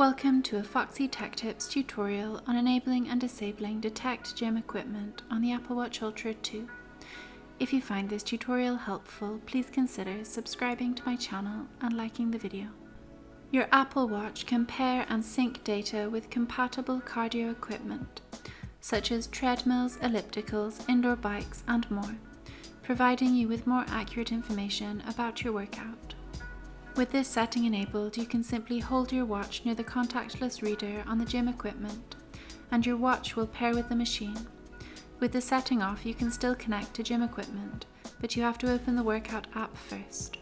Welcome to a Foxy Tech Tips tutorial on enabling and disabling Detect gym equipment on the Apple Watch Ultra 2. If you find this tutorial helpful, please consider subscribing to my channel and liking the video. Your Apple Watch can pair and sync data with compatible cardio equipment, such as treadmills, ellipticals, indoor bikes, and more, providing you with more accurate information about your workout. With this setting enabled, you can simply hold your watch near the contactless reader on the gym equipment, and your watch will pair with the machine. With the setting off, you can still connect to gym equipment, but you have to open the workout app first.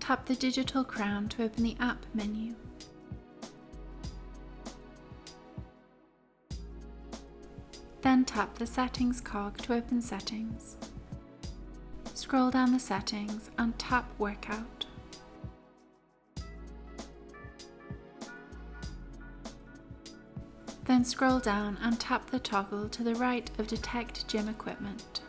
Tap the digital crown to open the app menu. Then tap the settings cog to open settings. Scroll down the settings and tap Workout. Then scroll down and tap the toggle to the right of Detect Gym Equipment.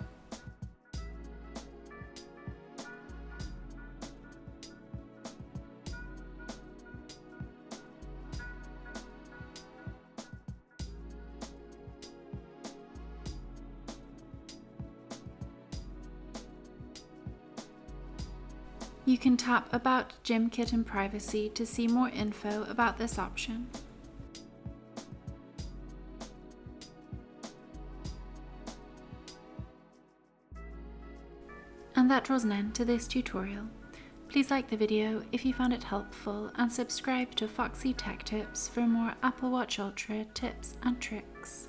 You can tap About Gymkit and Privacy to see more info about this option. And that draws an end to this tutorial. Please like the video if you found it helpful and subscribe to Foxy Tech Tips for more Apple Watch Ultra tips and tricks.